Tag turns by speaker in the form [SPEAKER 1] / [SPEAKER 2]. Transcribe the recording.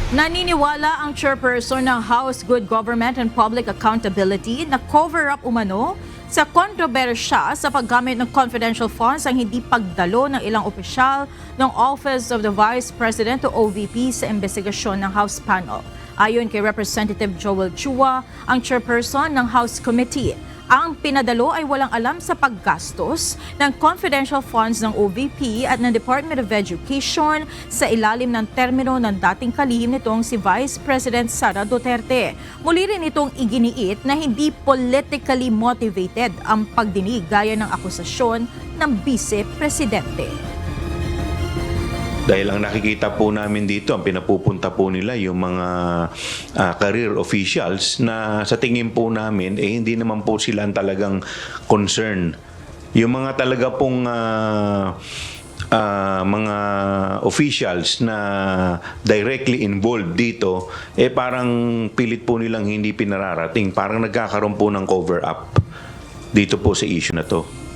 [SPEAKER 1] Naniniwala ang chairperson ng House Good Government and Public Accountability na cover-up umano sa kontrobersya sa paggamit ng confidential funds ang hindi pagdalo ng ilang opisyal ng Office of the Vice President o OVP sa investigasyon ng House Panel. Ayon kay Representative Joel Chua, ang chairperson ng House Committee, ang pinadalo ay walang alam sa paggastos ng confidential funds ng OVP at ng Department of Education sa ilalim ng termino ng dating kalihim nitong si Vice President Sara Duterte. Muli rin itong iginiit na hindi politically motivated ang pagdinig gaya ng akusasyon ng Vice Presidente.
[SPEAKER 2] Dahil ang nakikita po namin dito, ang pinapupunta po nila yung mga career officials na sa tingin po namin, hindi naman po sila talagang concern. Yung mga talaga pong mga officials na directly involved dito, parang pilit po nilang hindi pinararating. Parang nagkakaroon po ng cover-up dito po sa issue na to.